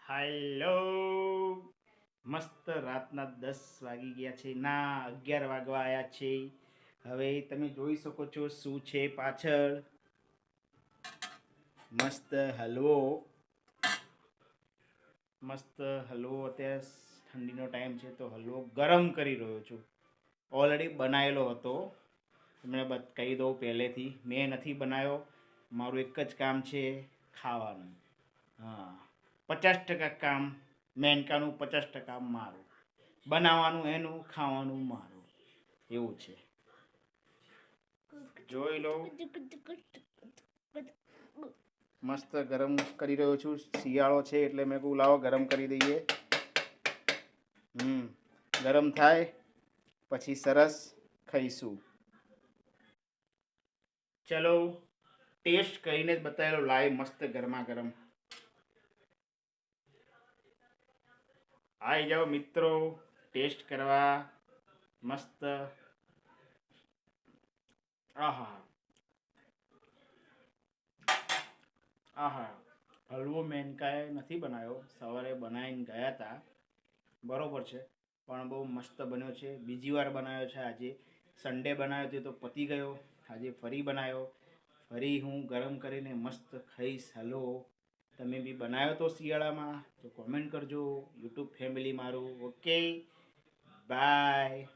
હાલો, મસ્ત રાતના 10 વાગી ગયા છે, ના 11 વાગવા આવ્યા છે. હવે તમે જોઈ શકો છો શું છે પાછળ. મસ્ત હલવો, મસ્ત હલવો. અત્યારે ઠંડીનો ટાઈમ છે તો હલવો ગરમ કરી રહ્યો છું. ઓલરેડી બનાવેલો હતો, તમને કહી દઉં પહેલેથી. મેં નથી બનાવ્યો, મારું એક જ કામ છે, ખાવાનું. હા, 50% કામ મેનકાનું, 50% મારું. બનાવવાનું એનું, ખાવાનું મારું. એવું છે, જોઈ લો. મસ્ત ગરમ કરી રહ્યો છું. શિયાળો છે એટલે મેં કહું લાવો ગરમ કરી દઈએ. ગરમ થાય પછી સરસ ખાઈશું. ચલો ટેસ્ટ કરીને જ બતાવેલો લાઈવ, મસ્ત ગરમા ગરમ. આવી જાઓ મિત્રો ટેસ્ટ કરવા. મસ્ત. આહા આહા, હલવો મેનકાએ નથી બનાવ્યો, સવારે બનાવીને ગયા હતા. બરોબર છે, પણ બહુ મસ્ત બન્યો છે. બીજી વાર બનાવ્યો છે આજે. સન્ડે બનાવ્યો હતો તો પતી ગયો. આજે ફરી બનાવ્યો. ફરી હું ગરમ કરીને મસ્ત ખાઈશ હલવો. તમે બી બનાવ્યો તો શિયાળામાં તો કોમેન્ટ કરજો. યુટ્યુબ ફેમિલી મારું. Okay, by.